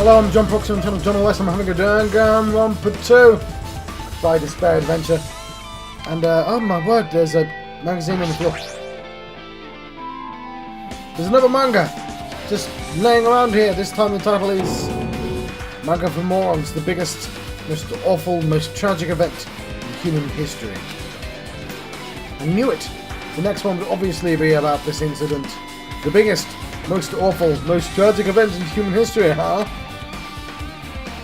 Hello, I'm John Brooks on channel John West. I'm having a Danganronpa 2 by Despair Adventure. And, oh my word, there's a magazine on the floor. There's another manga just laying around here. This time the title is Manga for Morons, the biggest, most awful, most tragic event in human history. I knew it. The next one would obviously be about this incident. The biggest, most awful, most tragic event in human history, huh?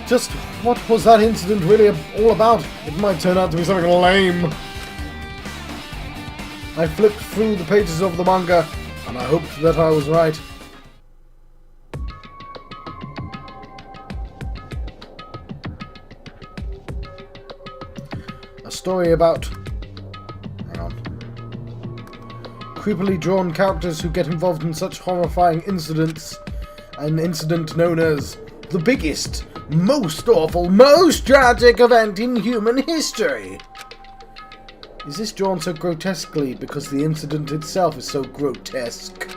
Just what was that incident really all about? It might turn out to be something lame. I flipped through the pages of the manga, and I hoped that I was right. A story about... hang on. Creepily drawn characters who get involved in such horrifying incidents. An incident known as the biggest, most awful, most tragic event in human history. Is this drawn so grotesquely because the incident itself is so grotesque?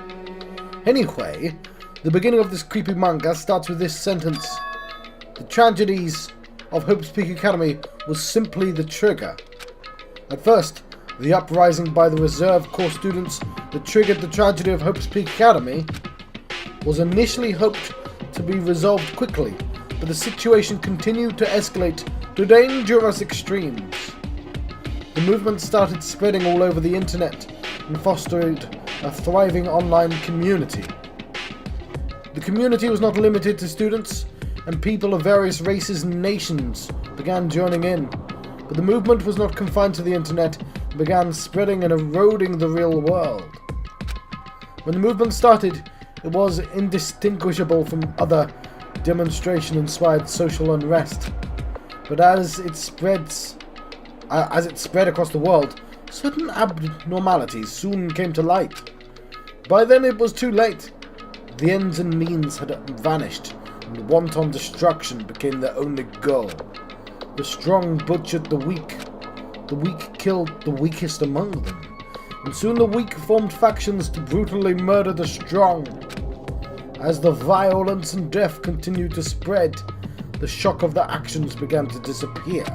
Anyway, the beginning of this creepy manga starts with this sentence. The tragedies of Hope's Peak Academy was simply the trigger. At first, the uprising by the reserve corps students that triggered the tragedy of Hope's Peak Academy was initially hoped to be resolved quickly, but the situation continued to escalate to dangerous extremes. The movement started spreading all over the internet and fostered a thriving online community. The community was not limited to students, and people of various races and nations began joining in, but the movement was not confined to the internet and began spreading and eroding the real world. When the movement started, it was indistinguishable from other demonstration-inspired social unrest, but as it spread across the world, certain abnormalities soon came to light. By then it was too late. The ends and means had vanished, and wanton destruction became their only goal. The strong butchered the weak killed the weakest among them, and soon the weak formed factions to brutally murder the strong. As the violence and death continued to spread, the shock of their actions began to disappear.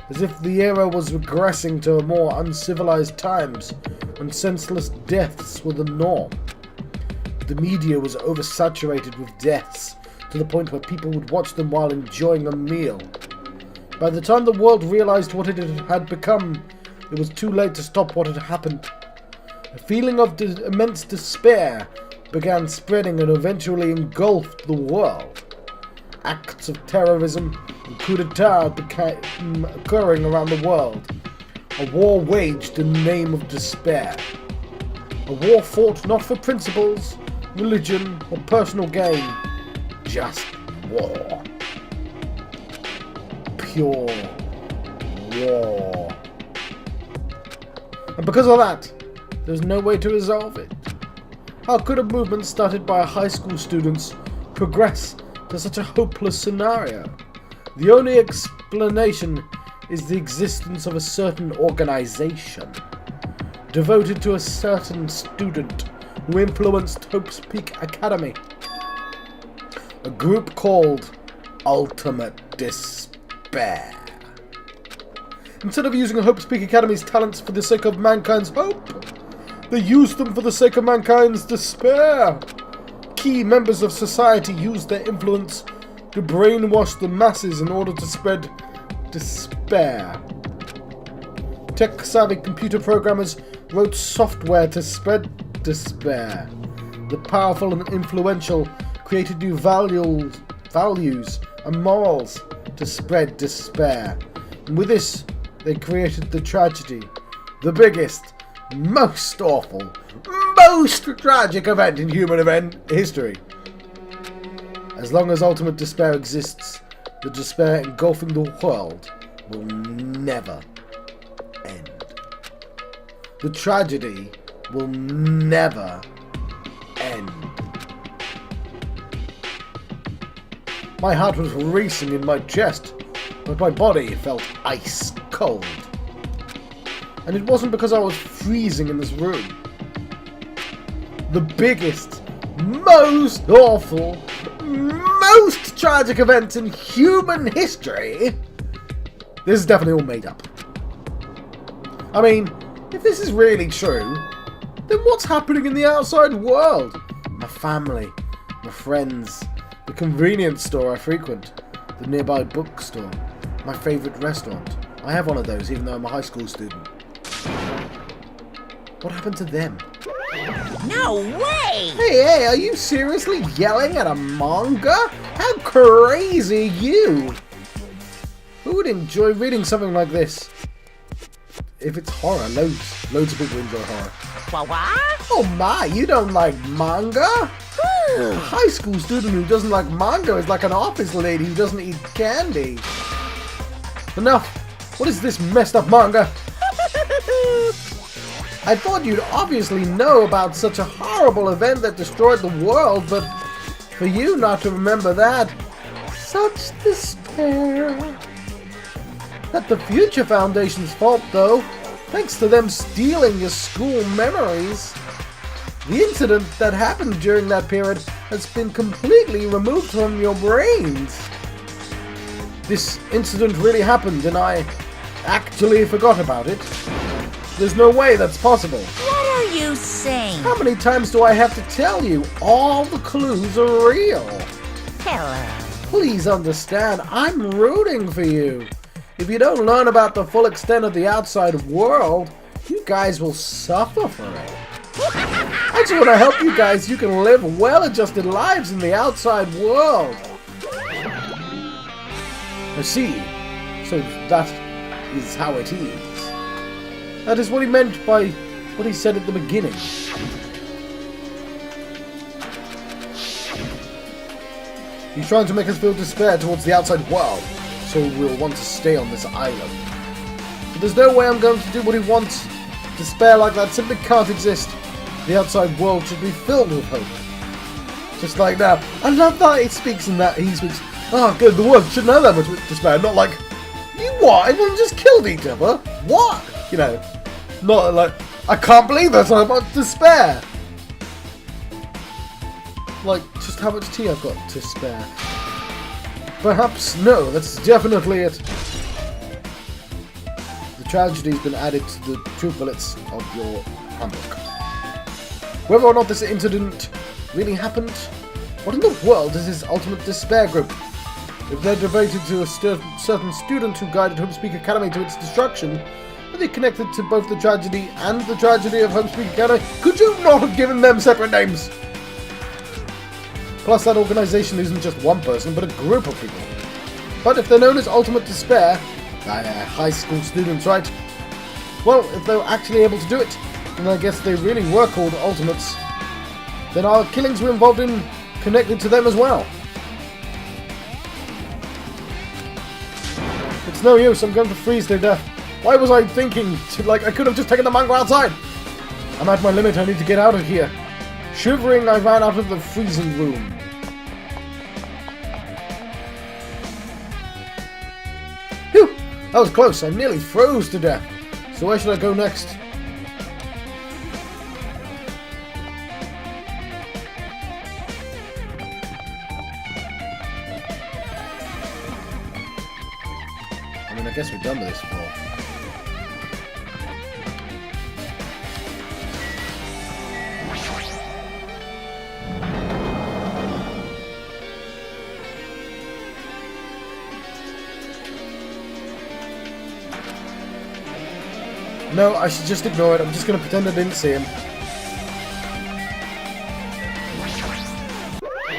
As if the era was regressing to more uncivilized times when senseless deaths were the norm. The media was oversaturated with deaths to the point where people would watch them while enjoying a meal. By the time the world realized what it had become, it was too late to stop what had happened. A feeling of immense despair began spreading and eventually engulfed the world. Acts of terrorism and coup d'etat began occurring around the world. A war waged in the name of despair. A war fought not for principles, religion, or personal gain. Just war. Pure war. And because of that, there's no way to resolve it. How could a movement started by high school students progress to such a hopeless scenario? The only explanation is the existence of a certain organization devoted to a certain student who influenced Hope's Peak Academy. A group called Ultimate Despair. Instead of using Hope's Peak Academy's talents for the sake of mankind's hope, they used them for the sake of mankind's despair. Key members of society used their influence to brainwash the masses in order to spread despair. Tech-savvy computer programmers wrote software to spread despair. The powerful and influential created new values and morals to spread despair. And with this, they created the tragedy, the biggest, most awful, most tragic event in human history. As long as ultimate despair exists, the despair engulfing the world will never end. The tragedy will never end. My heart was racing in my chest, but my body felt ice cold. And it wasn't because I was freezing in this room. The biggest, most awful, most tragic events in human history. This is definitely all made up. I mean, if this is really true, then what's happening in the outside world? My family, my friends, the convenience store I frequent, the nearby bookstore, my favourite restaurant. I have one of those even though I'm a high school student. What happened to them? No way! Hey, are you seriously yelling at a manga? How crazy are you! Who would enjoy reading something like this? If it's horror, loads of people enjoy horror. What? Oh my, you don't like manga? A high school student who doesn't like manga is like an office lady who doesn't eat candy. Enough! What is this messed up manga? I thought you'd obviously know about such a horrible event that destroyed the world, but for you not to remember that, such despair. That's the Future Foundation's fault, though, thanks to them stealing your school memories. The incident that happened during that period has been completely removed from your brains. This incident really happened and I actually forgot about it. There's no way that's possible. What are you saying? How many times do I have to tell you? All the clues are real. Hello. Please understand, I'm rooting for you. If you don't learn about the full extent of the outside world, you guys will suffer for it. I just want to help you guys. You can live well-adjusted lives in the outside world. I see. So that is how it is. That is what he meant by what he said at the beginning. He's trying to make us feel despair towards the outside world, so we'll want to stay on this island. But there's no way I'm going to do what he wants. Despair like that simply can't exist. The outside world should be filled with hope. Just like that. I love that he speaks, oh good, the world shouldn't have that much despair. Not like, you what? Everyone just killed each other? What? You know, not like, I can't believe there's so much despair. Like, just how much tea I've got to spare. Perhaps, no, that's definitely it. The tragedy's been added to the truth bullets of your handbook. Whether or not this incident really happened, what in the world is this ultimate despair group? If they're devoted to a certain student who guided Homespeak Academy to its destruction, are they connected to both the tragedy and the tragedy of Homespeak Academy? Could you not have given them separate names? Plus, that organization isn't just one person, but a group of people. But if they're known as Ultimate Despair, high school students, right? Well, if they were actually able to do it, then I guess they really were called Ultimates. Then our killings were involved in connected to them as well. It's no use, I'm going to freeze to death. Why was I thinking, I could have just taken the manga outside? I'm at my limit, I need to get out of here. Shivering, I ran out of the freezing room. Phew! That was close, I nearly froze to death. So where should I go next? I mean, I guess we're done with this floor. No, I should just ignore it. I'm just going to pretend I didn't see him.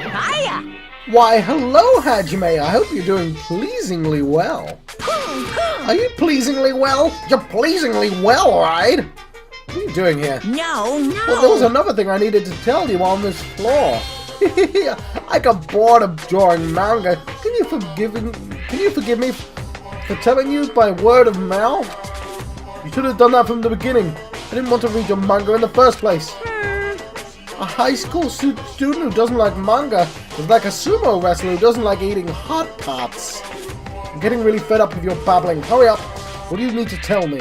Hiya! Why, hello, Hajime. I hope you're doing pleasingly well. Are you pleasingly well? You're pleasingly well, right? What are you doing here? No. Well, there was another thing I needed to tell you on this floor. I got bored of drawing manga. Can you forgive me for telling you by word of mouth? You should have done that from the beginning. I didn't want to read your manga in the first place. A high school student who doesn't like manga is like a sumo wrestler who doesn't like eating hot pots. I'm getting really fed up with your babbling. Hurry up. What do you need to tell me?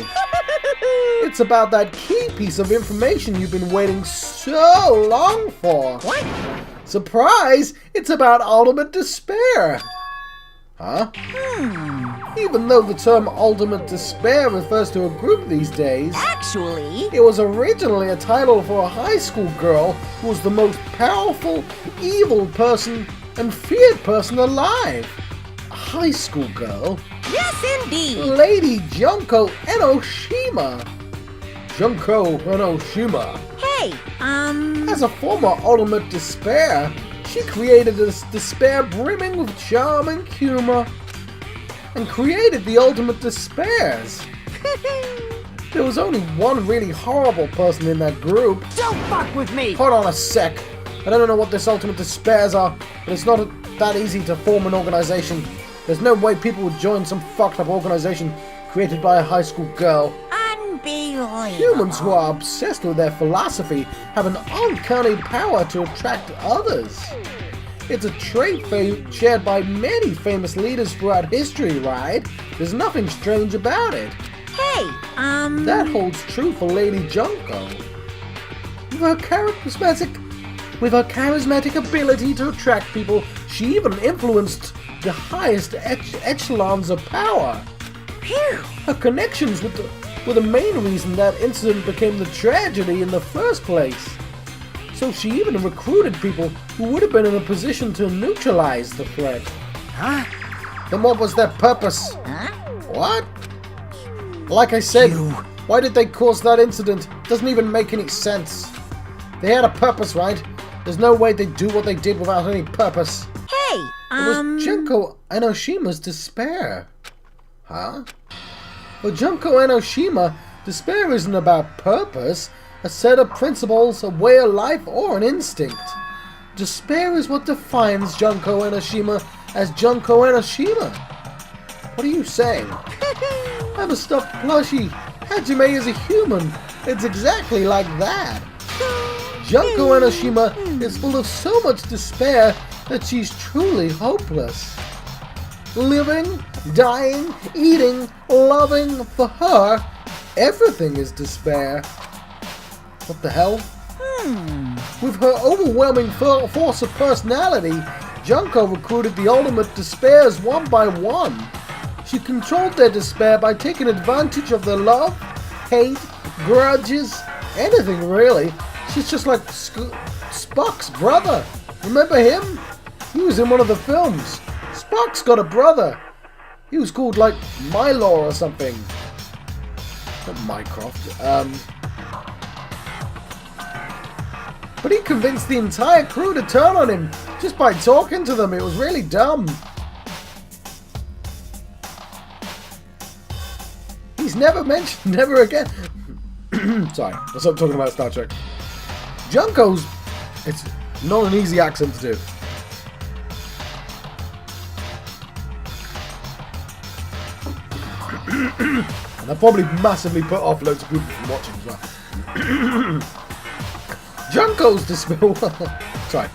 It's about that key piece of information you've been waiting so long for. What? Surprise! It's about ultimate despair! Huh? Even though the term ultimate despair refers to a group these days, Actually, it was originally a title for a high school girl who was the most powerful, evil person and feared person alive. A high school girl? yes indeed. Lady Junko Enoshima. Junko Enoshima. Hey, As a former ultimate despair, she created this despair brimming with charm and humor, and created the ultimate despairs. There was only one really horrible person in that group. don't fuck with me. Hold on a sec. I don't know what this ultimate despairs are, but it's not that easy to form an organization. There's no way people would join some fucked up organization created by a high school girl. Unbelievable. Humans who are obsessed with their philosophy have an uncanny power to attract others. It's a trait shared by many famous leaders throughout history, right? There's nothing strange about it. Hey, That holds true for Lady Junko. With her charismatic ability to attract people, she even influenced the highest echelons of power. phew. Her connections were the main reason that incident became the tragedy in the first place. So she even recruited people who would have been in a position to neutralize the threat. Huh? Then what was their purpose? Huh? What? Like I said, You. why did they cause that incident? Doesn't even make any sense. They had a purpose, right? There's no way they'd do what they did without any purpose. Hey, It was Junko Enoshima's despair. Huh? For Junko Enoshima, despair isn't about purpose, a set of principles, a way of life, or an instinct. Despair is what defines Junko Enoshima as Junko Enoshima. What are you saying? I'm a stuffed plushie. Hajime is a human. It's exactly like that. Junko Enoshima is full of so much despair that she's truly hopeless. Living, dying, eating, loving, for her, everything is despair. What the hell? With her overwhelming force of personality, Junko recruited the ultimate despairs one by one. She controlled their despair by taking advantage of their love, hate, grudges, anything really. She's just like Spock's brother. Remember him? He was in one of the films. Spock's got a brother. He was called like Milo or something. Not Mycroft. But he convinced the entire crew to turn on him just by talking to them. It was really dumb. He's never mentioned ever again. Sorry, I'll stop talking about Star Trek. Junko's... it's not an easy accent to do. And I probably massively put off loads of people from watching as well. Junko's despair... sorry.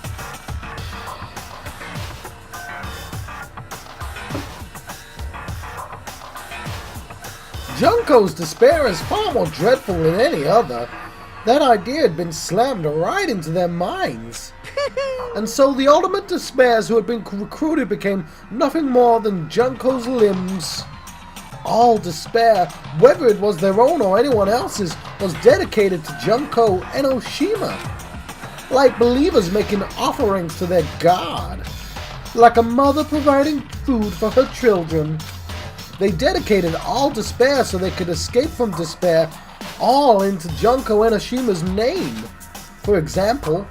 Junko's despair is far more dreadful than any other. That idea had been slammed right into their minds. And so the ultimate despairs who had been recruited became nothing more than Junko's limbs. All despair, whether it was their own or anyone else's, was dedicated to Junko Enoshima. Like believers making offerings to their god. Like a mother providing food for her children. They dedicated all despair so they could escape from despair, all into Junko Enoshima's name. For example,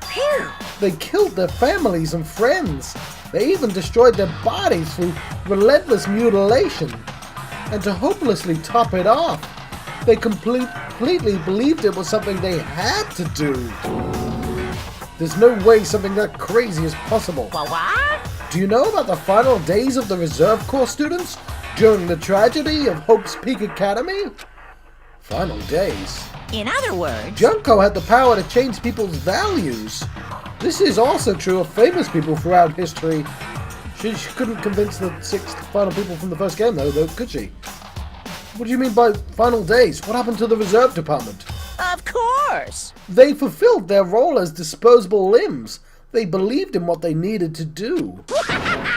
they killed their families and friends. They even destroyed their bodies through relentless mutilation. And to hopelessly top it off, they completely believed it was something they had to do. There's no way something that crazy is possible. What? Do you know about the final days of the Reserve Corps students during the tragedy of Hope's Peak Academy? Final days. In other words, Junko had the power to change people's values. This is also true of famous people throughout history. She couldn't convince the 6 final people from the first game though, could she? What do you mean by final days? What happened to the reserve department? of course. They fulfilled their role as disposable limbs, They believed in what they needed to do.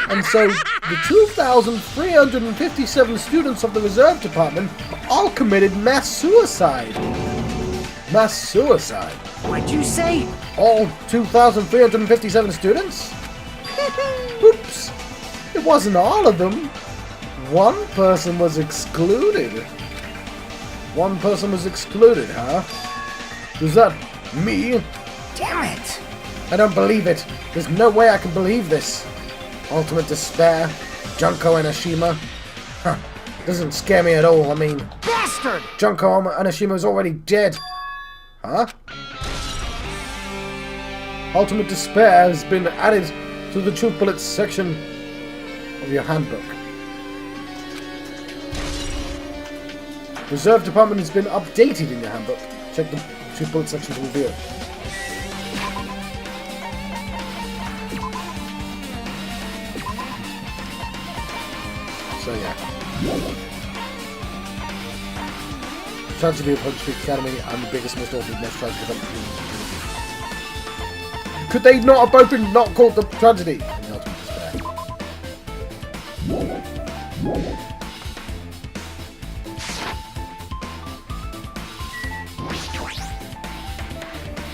And so, the 2,357 students of the Reserve Department all committed mass suicide. Mass suicide? What'd you say? All 2,357 students? Oops. It wasn't all of them. One person was excluded. One person was excluded, huh? Was that me? Damn it! I don't believe it. There's no way I can believe this. Ultimate despair. Junko Enoshima. Huh. Doesn't scare me at all. I mean, Bastard! Junko Enoshima is already dead. Huh? Ultimate despair has been added to the Truth Bullets section of your handbook. Reserve Department has been updated in your handbook. Check the Truth Bullets section to review it. So yeah. Tragedy of Hope Street Academy and the biggest, most awful, most tragic event. Could they not have both been not called the tragedy? In the Ultimate Despair.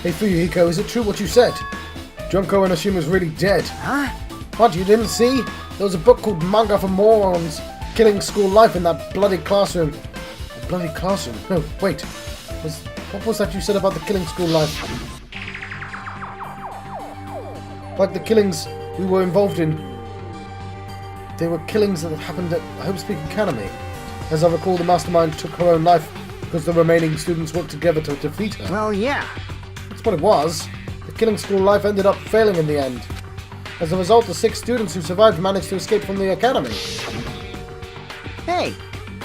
Hey Fuyuhiko, is it true what you said? Junko Enoshima is really dead. Huh? What, you didn't see? There was a book called Manga for Morons, Killing School Life in that bloody classroom. A bloody classroom? No, wait. What was that you said about the Killing School Life? Like the killings we were involved in. They were killings that happened at Hope Speak Academy. As I recall, the mastermind took her own life because the remaining students worked together to defeat her. Well, yeah. That's what it was. The Killing School Life ended up failing in the end. As a result, the 6 students who survived managed to escape from the academy. Hey,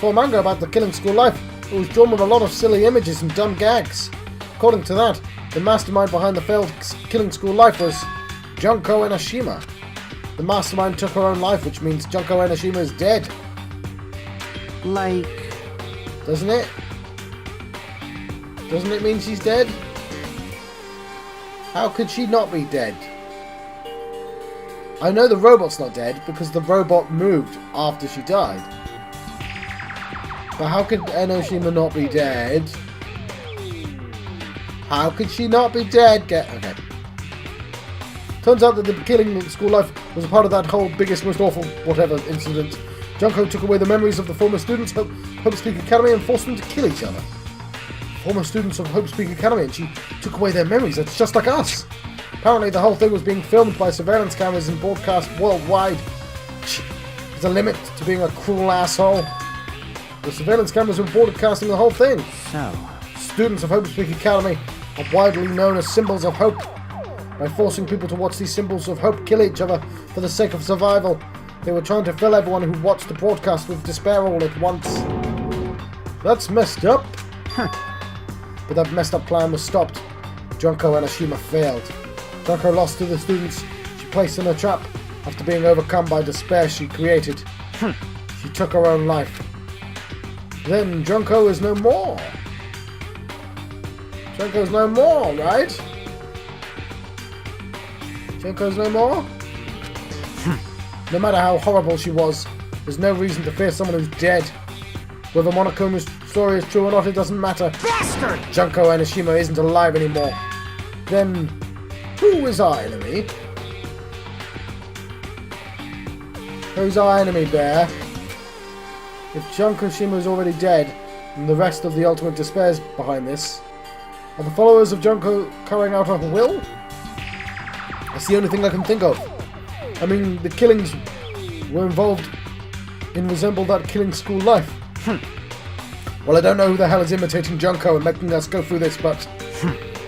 For a manga about the Killing School Life, it was drawn with a lot of silly images and dumb gags. According to that, the mastermind behind the failed Killing School Life was Junko Enoshima. The mastermind took her own life, which means Junko Enoshima is dead. like... Doesn't it? Doesn't it mean she's dead? How could she not be dead? I know the robot's not dead because the robot moved after she died. But how could Enoshima not be dead? How could she not be dead? Okay. Turns out that the Killing School Life was a part of that whole biggest, most awful, whatever incident. Junko took away the memories of the former students of Hope Speak Academy and forced them to kill each other. Former students of Hope Speak Academy, and she took away their memories. That's just like us. Apparently the whole thing was being filmed by surveillance cameras and broadcast worldwide. There's a limit to being a cruel asshole. The surveillance cameras were broadcasting the whole thing. So... Students of Hope Speak Academy are widely known as symbols of hope. By forcing people to watch these symbols of hope kill each other for the sake of survival, they were trying to fill everyone who watched the broadcast with despair all at once. That's messed up. But that messed up plan was stopped. Junko Enoshima failed. Junko lost to the students she placed in a trap after being overcome by despair she created. She took her own life. Then Junko is no more. Junko's no more, right? Junko's no more? No matter how horrible she was, there's no reason to fear someone who's dead. Whether Monokuma's story is true or not, it doesn't matter. Bastard! Junko Enoshima isn't alive anymore. Then, who is our enemy? Who's our enemy, Bear? If Junko Enoshima is already dead, and the rest of the Ultimate Despair is behind this, are the followers of Junko carrying out her will? That's the only thing I can think of. I mean, the killings were involved in resemble that Killing School Life. Well, I don't know who the hell is imitating Junko and making us go through this, but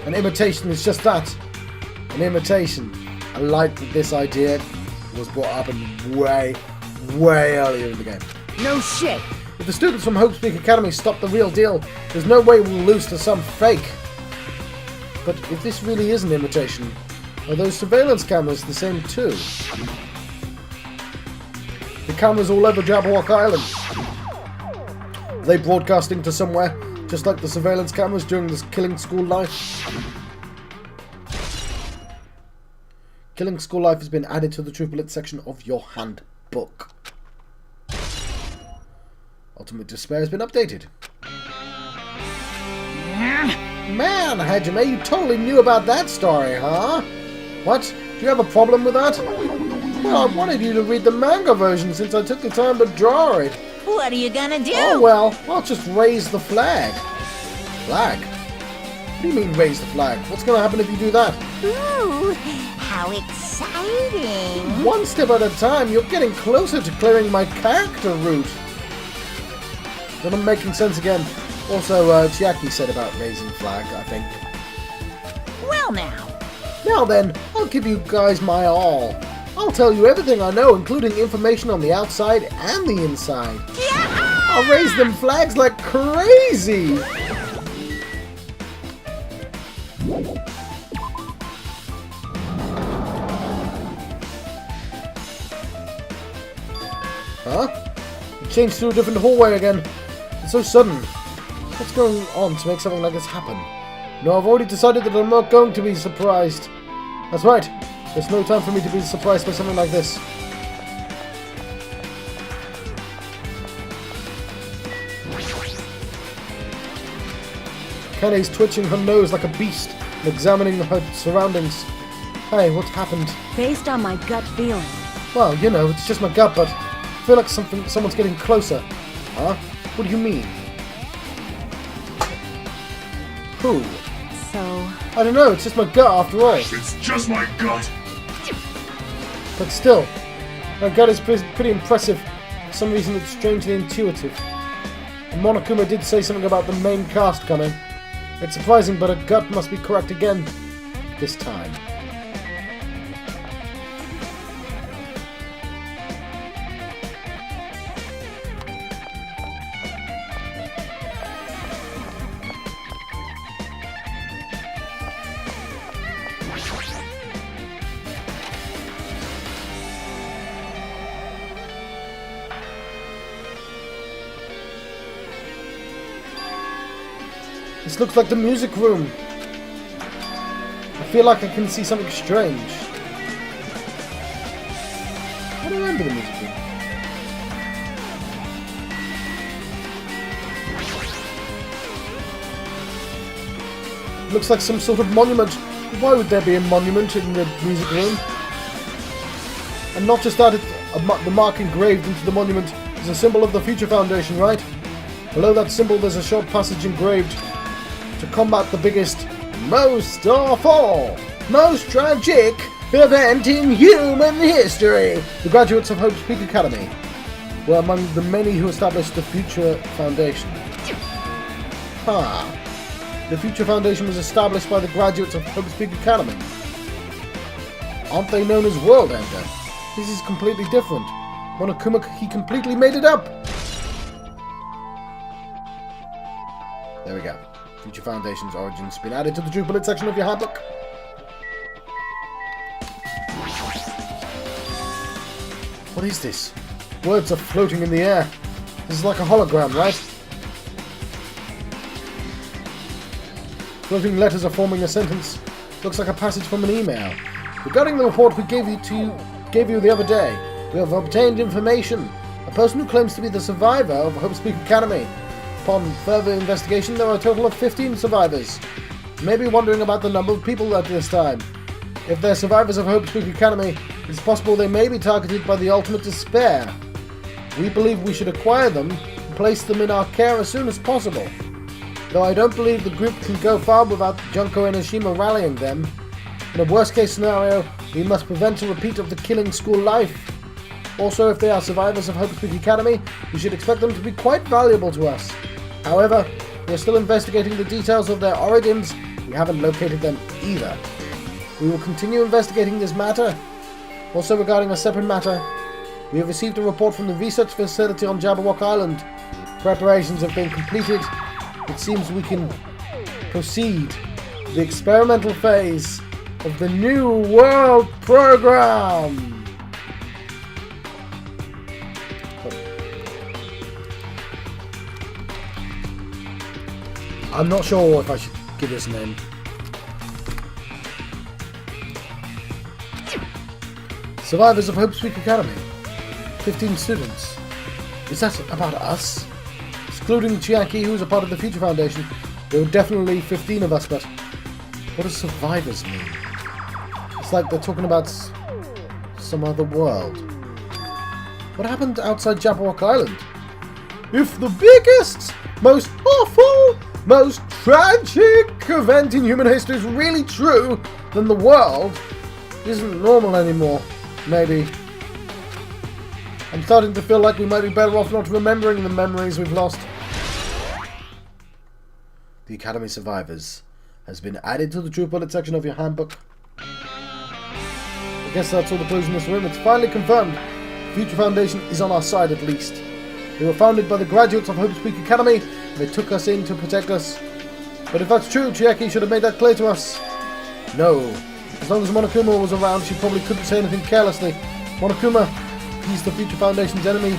an imitation is just that. An imitation. I like that this idea was brought up in way earlier in the game. No shit! If the students from Hope Speak Academy stop the real deal, there's no way we'll lose to some fake. But if this really is an imitation, are those surveillance cameras the same too? The cameras all over Jabberwock Island. Are they broadcasting to somewhere, just like the surveillance cameras during this Killing School Life? Killing school life has been added to the triplet section of your handbook. Ultimate Despair has been updated. Man, Hajime, you totally knew about that story, huh? What? Do you have a problem with that? Well, I wanted you to read the manga version since I took the time to draw it. What are you gonna do? Oh, well, I'll just raise the flag. Flag? What do you mean raise the flag? What's going to happen if you do that? Ooh, how exciting. One step at a time, you're getting closer to clearing my character route. But I'm making sense again. Also, Chiaki said about raising flag, I think. Well now. Now then, I'll give you guys my all. I'll tell you everything I know, including information on the outside and the inside. Yeah! I'll raise them flags like crazy! Huh? You changed to a different hallway again. It's so sudden. What's going on to make something like this happen? No, I've already decided that I'm not going to be surprised. That's right. There's no time for me to be surprised by something like this. Kane's twitching her nose like a beast and examining her surroundings. Hey, what's happened? Based on my gut feeling. Well, you know, it's just my gut, but I feel like someone's getting closer. Huh? What do you mean? Who? So, I don't know, it's just my gut after all. It's just my gut. But still, my gut is pretty impressive. For some reason it's strangely intuitive. And Monokuma did say something about the main cast coming. It's surprising, but a gut must be correct again. This time. This looks like the music room. I feel like I can see something strange. I don't remember the music room. Looks like some sort of monument. Why would there be a monument in the music room? And not just that, the mark engraved into the monument is a symbol of the Future Foundation, right? Below that symbol there's a short passage engraved. To combat the biggest, most awful, most tragic event in human history. The graduates of Hope's Peak Academy were among the many who established the Future Foundation. The Future Foundation was established by the graduates of Hope's Peak Academy. Aren't they known as World Ender? This is completely different. Monokuma, he completely made it up. There we go. Future Foundation's origins been added to the Jubilant section of your handbook. What is this? Words are floating in the air. This is like a hologram, right? Floating letters are forming a sentence. Looks like a passage from an email. Regarding the report we gave you the other day, we have obtained information. A person who claims to be the survivor of Hope's Peak Academy. Upon further investigation, there are a total of 15 survivors. You may be wondering about the number of people at this time. If they're survivors of Hope's Peak Academy, it's possible they may be targeted by the Ultimate Despair. We believe we should acquire them and place them in our care as soon as possible. Though I don't believe the group can go far without Junko Enoshima rallying them. In a worst-case scenario, we must prevent a repeat of the killing school life. Also, if they are survivors of Hope's Peak Academy, we should expect them to be quite valuable to us. However, we are still investigating the details of their origins. We haven't located them either. We will continue investigating this matter. Also, regarding a separate matter, we have received a report from the research facility on Jabberwock Island. Preparations have been completed. It seems we can proceed to the experimental phase of the New World Program. I'm not sure if I should give this a name. Survivors of Hope's Peak Academy. 15 students. Is that about us? Excluding Chiaki, who's a part of the Future Foundation, there were definitely 15 of us, but what does survivors mean? It's like they're talking about some other world. What happened outside Jabberwock Island? If the biggest, most awful, most tragic event in human history is really true, then the world isn't normal anymore. Maybe. I'm starting to feel like we might be better off not remembering the memories we've lost. The Academy Survivors has been added to the True Bullet section of your handbook. I guess that's all the clues in this room. It's finally confirmed. Future Foundation is on our side at least. They were founded by the graduates of Hope's Peak Academy, and they took us in to protect us. But if that's true, Chiaki should have made that clear to us. No. As long as Monokuma was around, she probably couldn't say anything carelessly. Monokuma, he's the Future Foundation's enemy.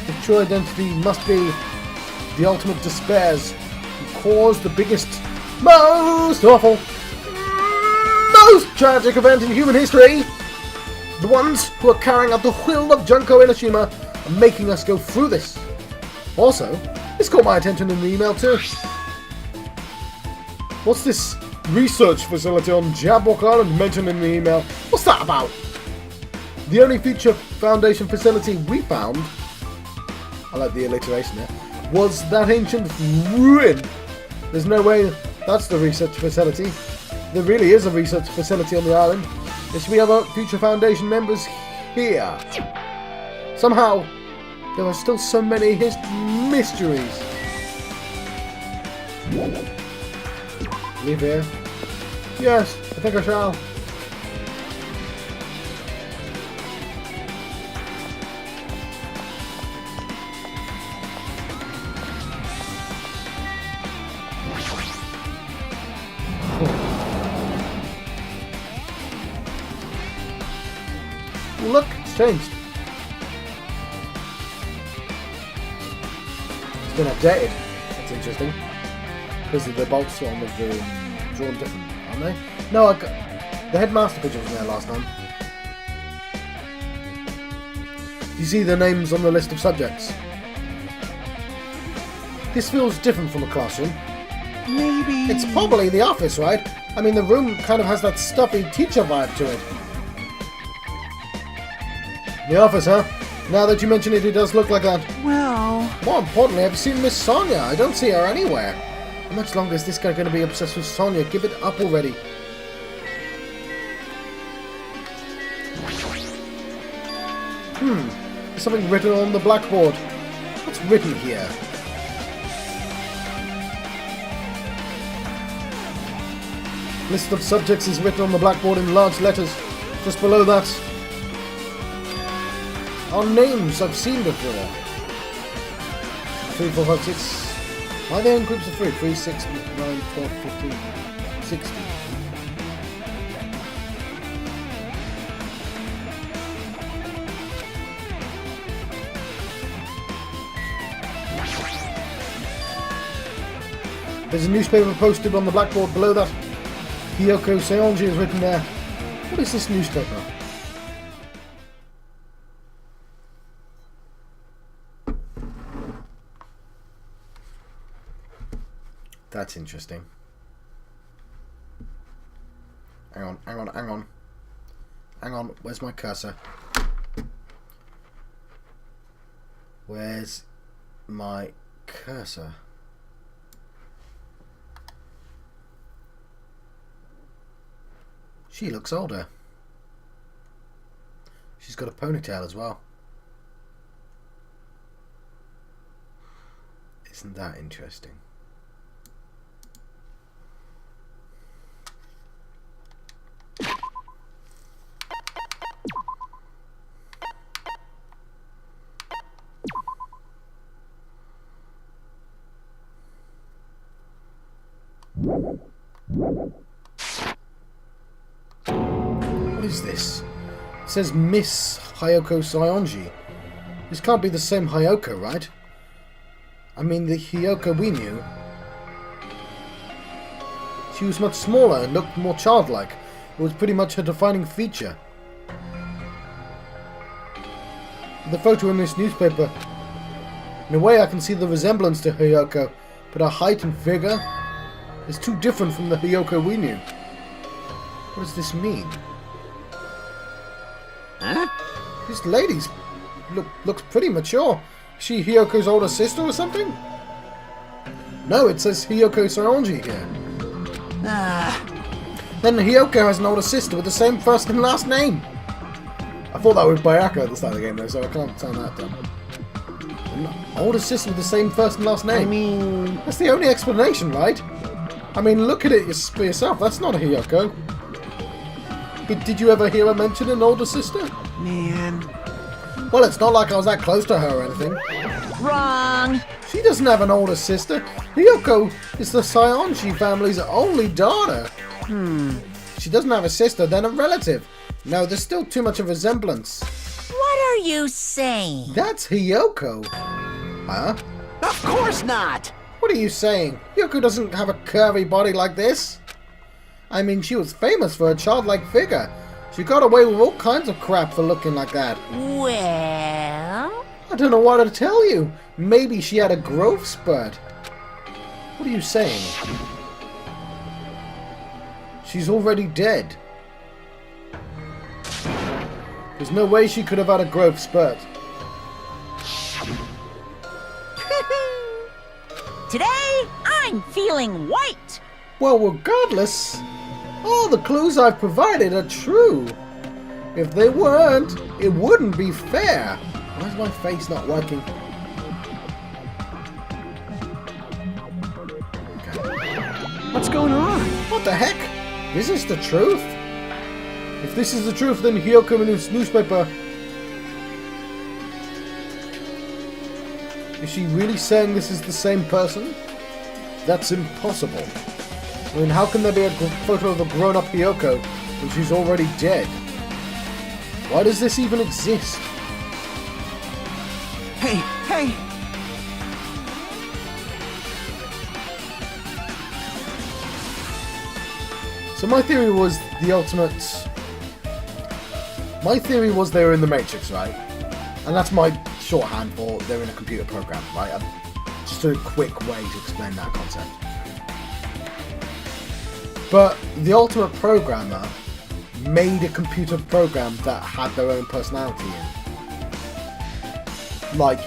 The true identity must be the ultimate despairs, who caused the biggest, most awful, most tragic event in human history. The ones who are carrying out the will of Junko Enoshima are making us go through this. Also, this caught my attention in the email too. What's this research facility on Jabberwock Island mentioned in the email? What's that about? The only Future Foundation facility we found, I like the alliteration there, was that ancient ruin. There's no way that's the research facility. There really is a research facility on the island. There should be other Future Foundation members here. Somehow, there are still so many mysteries. Leave here? Yes, I think I shall. Look, it's changed. It's been updated. That's interesting. Because the bolts on the drawn different, aren't they? No, the headmaster picture was there last time. Do you see the names on the list of subjects? This feels different from a classroom. Maybe. It's probably the office, right? I mean, the room kind of has that stuffy teacher vibe to it. The office, huh? Now that you mention it, it does look like that. Well... More importantly, have you seen Miss Sonia? I don't see her anywhere. How much longer is this guy going to be obsessed with Sonia? Give it up already. There's something written on the blackboard. What's written here? List of subjects is written on the blackboard in large letters. Just below that, our names I've seen before. 3, 4, 5, 6. Why are they in groups of 3? 3, 6, 9, 12, 15, 16. There's a newspaper posted on the blackboard below that. Hiyoko Seonji is written there. What is this newspaper? That's interesting. Hang on. Hang on, where's my cursor? Where's my cursor? She looks older. She's got a ponytail as well. Isn't that interesting? What is this? It says Miss Hiyoko Seonji. This can't be the same Hiyoko, right? I mean, the Hiyoko we knew. She was much smaller and looked more childlike. It was pretty much her defining feature. the photo in this newspaper. In a way, I can see the resemblance to Hiyoko, but her height and figure is too different from the Hiyoko we knew. What does this mean? Huh? This lady's looks pretty mature. Is she Hiyoko's older sister or something? No, it says Hiyoko Saonji here. Then Hiyoko has an older sister with the same first and last name. I thought that was Bayaka at the start of the game though, so I can't sound that dumb. An older sister with the same first and last name. I mean... That's the only explanation, right? I mean, look at it for yourself. That's not a Hiyoko. But did you ever hear her mention an older sister? Man... Well, it's not like I was that close to her or anything. Wrong. She doesn't have an older sister. Hiyoko is the Saonji family's only daughter. She doesn't have a sister, then a relative. No, there's still too much of a resemblance. What are you saying? That's Hiyoko. Huh? Of course not! What are you saying? Hiyoko doesn't have a curvy body like this. I mean, she was famous for her childlike figure. She got away with all kinds of crap for looking like that. Well... I don't know what to tell you. Maybe she had a growth spurt. What are you saying? She's already dead. There's no way she could have had a growth spurt. Today, I'm feeling white. Well, regardless, all the clues I've provided are true. If they weren't, it wouldn't be fair. Why is my face not working? Okay. What's going on? What the heck? Is this the truth? If this is the truth, then Hiyoko in this newspaper... Is she really saying this is the same person? That's impossible. I mean, how can there be a photo of a grown-up Hiyoko when she's already dead? Why does this even exist? Hey, hey! So my theory was the ultimate... My theory was they were in the Matrix, right? And that's my shorthand for they're in a computer program, right? Just a quick way to explain that concept. But the ultimate programmer made a computer program that had their own personality in. Like,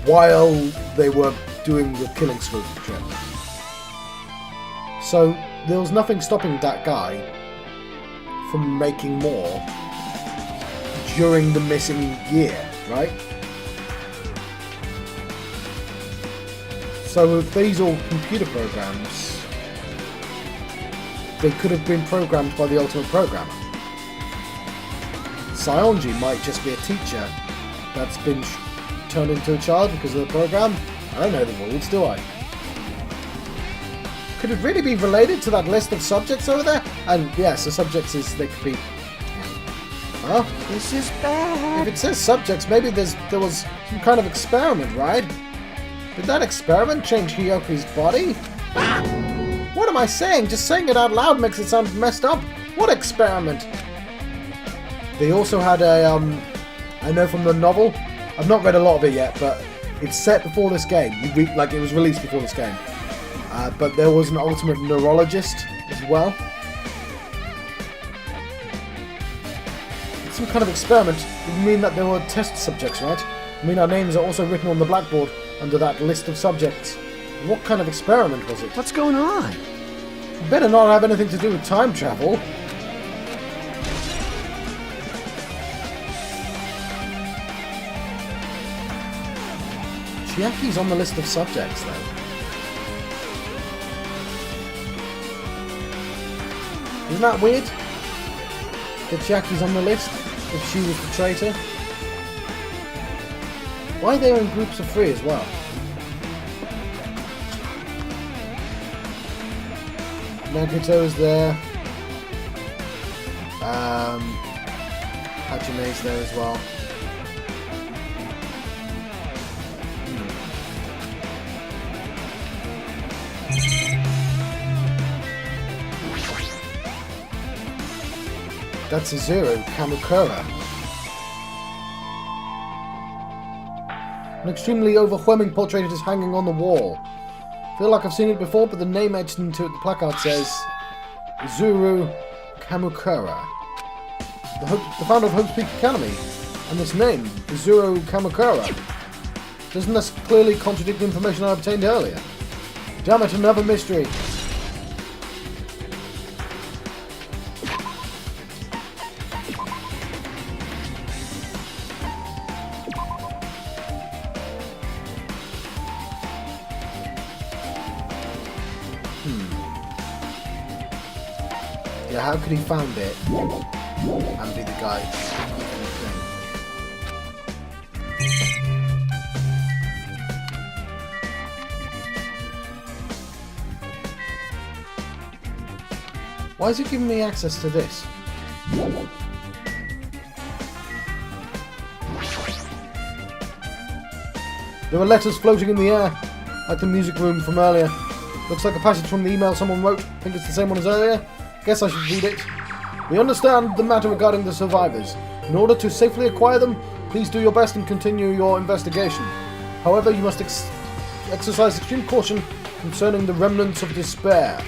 while they were doing the killing spree trip. So there was nothing stopping that guy from making more during the missing year, right? So if these are computer programs, they could have been programmed by the ultimate programmer. Saonji might just be a teacher that's been turned into a child because of the program. I don't know the rules, do I? Could it really be related to that list of subjects over there? And yes, the subjects is they could be... Huh? This is bad! If it says subjects, maybe there was some kind of experiment, right? Did that experiment change Hiyoko's body? What am I saying? Just saying it out loud makes it sound messed up. What experiment? They also had a, I know from the novel, I've not read a lot of it yet, but it's set before this game. Like, it was released before this game. But there was an ultimate neurologist as well. It's some kind of experiment. It would mean that there were test subjects, right? I mean, our names are also written on the blackboard under that list of subjects. What kind of experiment was it? What's going on? It better not have anything to do with time travel. Chiaki's on the list of subjects, though. Isn't that weird? That Chiaki's on the list, if she was the traitor. Why are they in groups of 3 as well? Nagito's there. Hajime's there as well. That's a Zero, Kamukura. An extremely overwhelming portrait is hanging on the wall. I feel like I've seen it before, but the name etched into the placard says Izuru Kamukura, the founder of Hope's Peak Academy. And this name, Izuru Kamukura, doesn't this clearly contradict the information I obtained earlier? Damn it, another mystery. Yeah, how could he found it and be the guy? Why is it giving me access to this? There are letters floating in the air, like the music room from earlier. Looks like a passage from the email someone wrote. Think it's the same one as earlier? Guess I should read it. We understand the matter regarding the survivors. In order to safely acquire them, please do your best and continue your investigation. However, you must exercise extreme caution concerning the remnants of despair.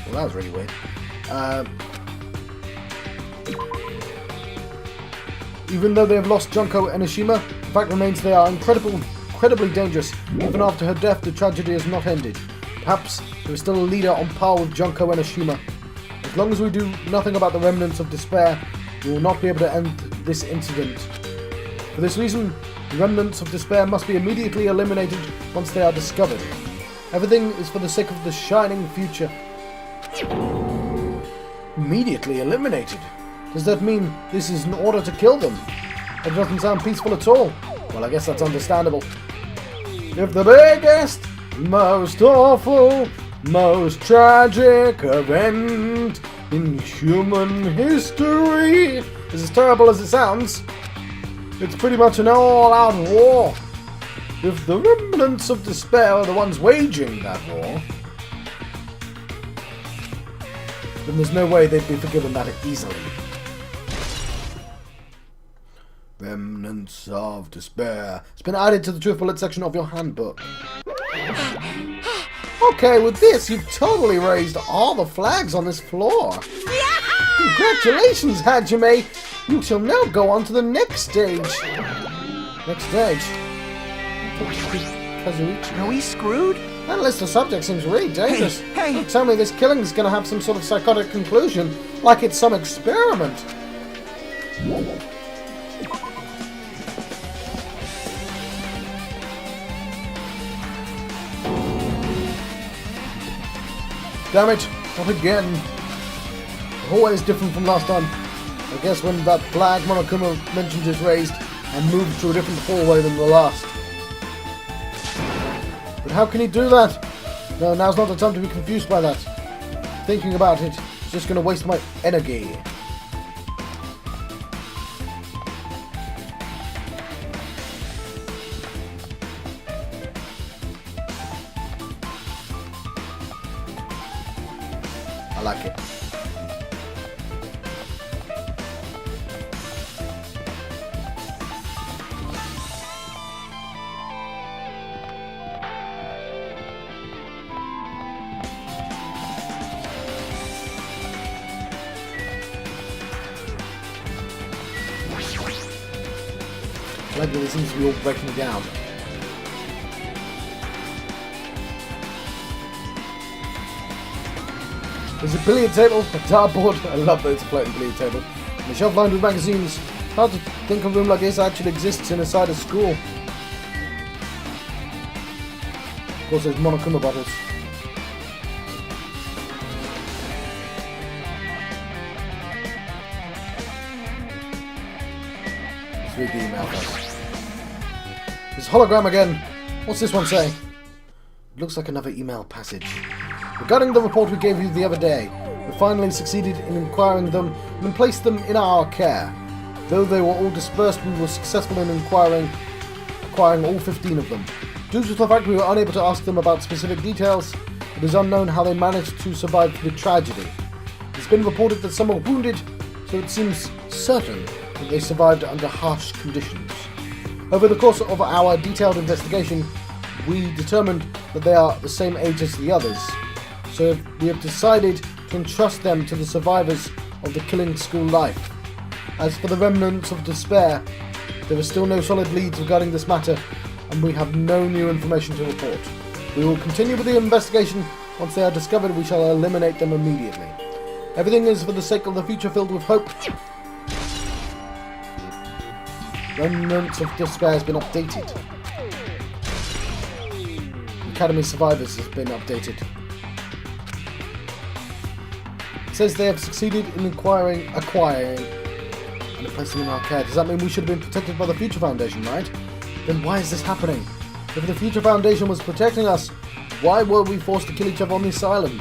Well, that was really weird. Even though they have lost Junko Enoshima, the fact remains they are incredibly dangerous. Even after her death, the tragedy has not ended. Perhaps there is still a leader on par with Junko Enoshima. As long as we do nothing about the remnants of despair, we will not be able to end this incident. For this reason, the remnants of despair must be immediately eliminated once they are discovered. Everything is for the sake of the shining future. Immediately eliminated? Does that mean this is in order to kill them? That doesn't sound peaceful at all. Well, I guess that's understandable. If the biggest, most awful, most tragic event in human history is as terrible as it sounds, it's pretty much an all-out war. If the remnants of despair are the ones waging that war, then there's no way they'd be forgiven that easily. Remnants of despair. It's been added to the truth bullet section of your handbook. Okay, with this, you've totally raised all the flags on this floor. Congratulations, Hajime! You shall now go on to the next stage. Next stage? Kazuichi. Are we screwed? That list of subjects seems really dangerous. Hey! Don't tell me this killing is going to have some sort of psychotic conclusion, like it's some experiment. Damn it, not again. Always different from last time. I guess when that flag Monokuma mentioned is raised, I moved to a different hallway than the last. But how can he do that? No, now's not the time to be confused by that. Thinking about it is just going to waste my energy. I like it. Like it seems to be all breaking down. There's a billiard table, a dartboard. I love that it's a floating billiard table. And a shelf lined with magazines. Hard to think a room like this actually exists inside a school. Of course, there's Monokuma bottles. Let's read the email first. It's hologram again. What's this one say? It looks like another email passage. Regarding the report we gave you the other day, we finally succeeded in acquiring them and placed them in our care. Though they were all dispersed, we were successful in acquiring all 15 of them. Due to the fact we were unable to ask them about specific details, it is unknown how they managed to survive the tragedy. It's been reported that some were wounded, so it seems certain that they survived under harsh conditions. Over the course of our detailed investigation, we determined that they are the same age as the others, so we have decided to entrust them to the survivors of the killing school life. As for the remnants of despair, there are still no solid leads regarding this matter, and we have no new information to report. We will continue with the investigation. Once they are discovered, we shall eliminate them immediately. Everything is for the sake of the future filled with hope. Remnants of despair has been updated. Academy survivors has been updated. It says they have succeeded in acquiring and placing in our care. Does that mean we should have been protected by the Future Foundation, right? Then why is this happening? If the Future Foundation was protecting us, why were we forced to kill each other on this island?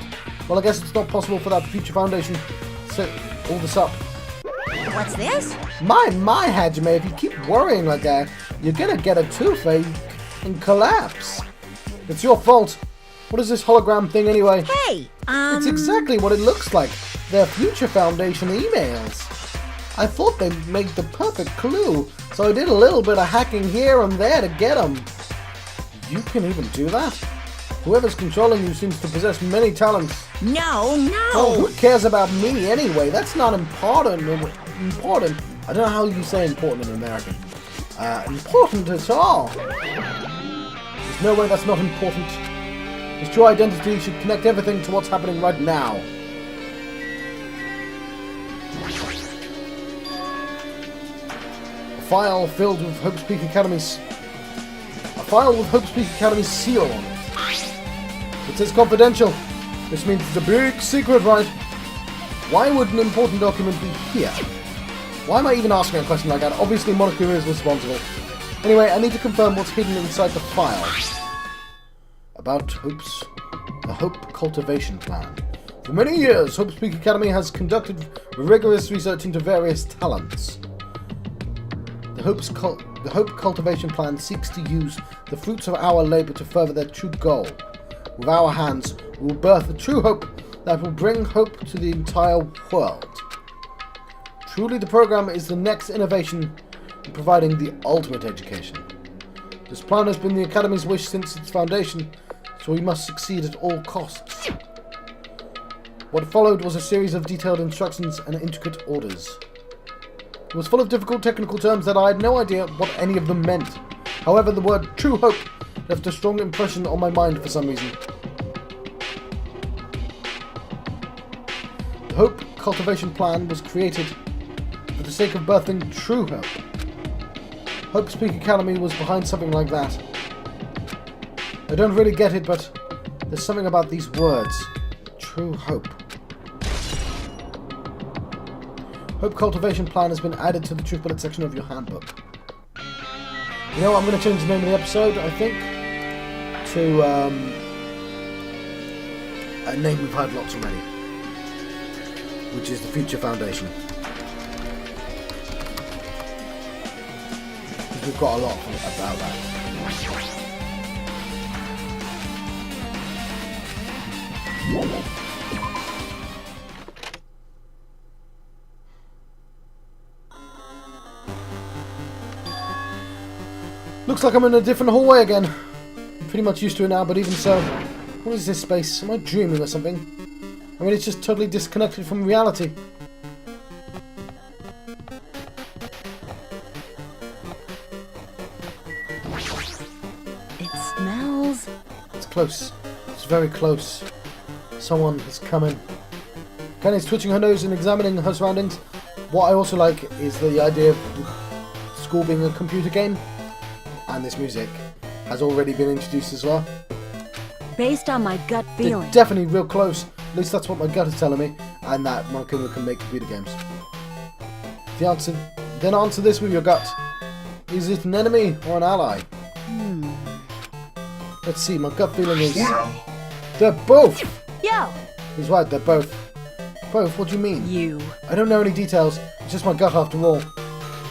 Well, I guess it's not possible for that Future Foundation to set all this up. What's this? My, Hajime, if you keep worrying like that, you're gonna get a toothache and collapse. It's your fault. What is this hologram thing anyway? Hey, It's exactly what it looks like. They're Future Foundation emails. I thought they made the perfect clue, so I did a little bit of hacking here and there to get them. You can even do that? Whoever's controlling you seems to possess many talents. No. Well, who cares about me anyway? That's not important. Important. I don't know how you say important in American. Important at all. There's no way that's not important. His true identity should connect everything to what's happening right now. A file filled with Hope's Peak Academy's... A file with Hope's Peak Academy's seal on it. It says confidential. This means it's a big secret, right? Why would an important document be here? Why am I even asking a question like that? Obviously Monokuma is responsible. Anyway, I need to confirm what's hidden inside the file. About the Hope Cultivation Plan. For many years, Hope's Peak Academy has conducted rigorous research into various talents. The Hope Cultivation Plan seeks to use the fruits of our labor to further their true goal. With our hands, we will birth a true hope that will bring hope to the entire world. Truly, the program is the next innovation in providing the ultimate education. This plan has been the Academy's wish since its foundation, so we must succeed at all costs. What followed was a series of detailed instructions and intricate orders. It was full of difficult technical terms that I had no idea what any of them meant. However, the word true hope left a strong impression on my mind for some reason. The Hope Cultivation Plan was created for the sake of birthing true hope. Hope's Peak Academy was behind something like that. I don't really get it, but there's something about these words. True hope. Hope Cultivation Plan has been added to the Truth Bullet section of your handbook. You know what, I'm going to change the name of the episode, I think, to a name we've had lots already, which is the Future Foundation. Because we've got a lot about that. Looks like I'm in a different hallway again. I'm pretty much used to it now, but even so, what is this space? Am I dreaming or something? I mean, it's just totally disconnected from reality. It smells... It's close. It's very close. Someone is coming. Kenny's twitching her nose and examining her surroundings. What I also like is the idea of school being a computer game. And this music has already been introduced as well. Based on my gut feeling. They're definitely real close. At least that's what my gut is telling me. And that Monokuma can make computer games. Then answer this with your gut. Is it an enemy or an ally? Let's see, my gut feeling is... They're both! Yo! He's right, they're both. Both? What do you mean? You. I don't know any details. It's just my gut after all.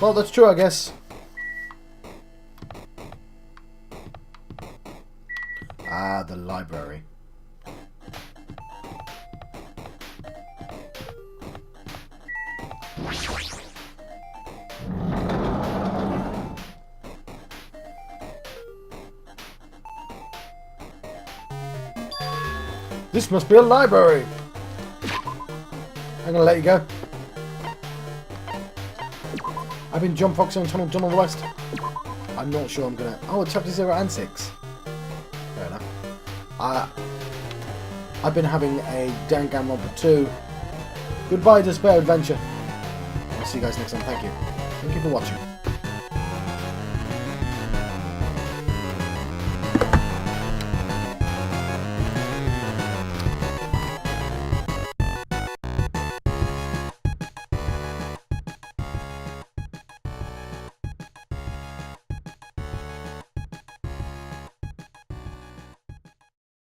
Well, that's true, I guess. Ah, the library. This must be a library. I'm gonna let you go. I've been John Fox and Tunnel done all the rest. I'm not sure I'm gonna. Oh, chapter 0 and 6. Fair enough. I've been having a Danganronpa 2. Goodbye, Despair Adventure. I'll see you guys next time. Thank you. Thank you for watching.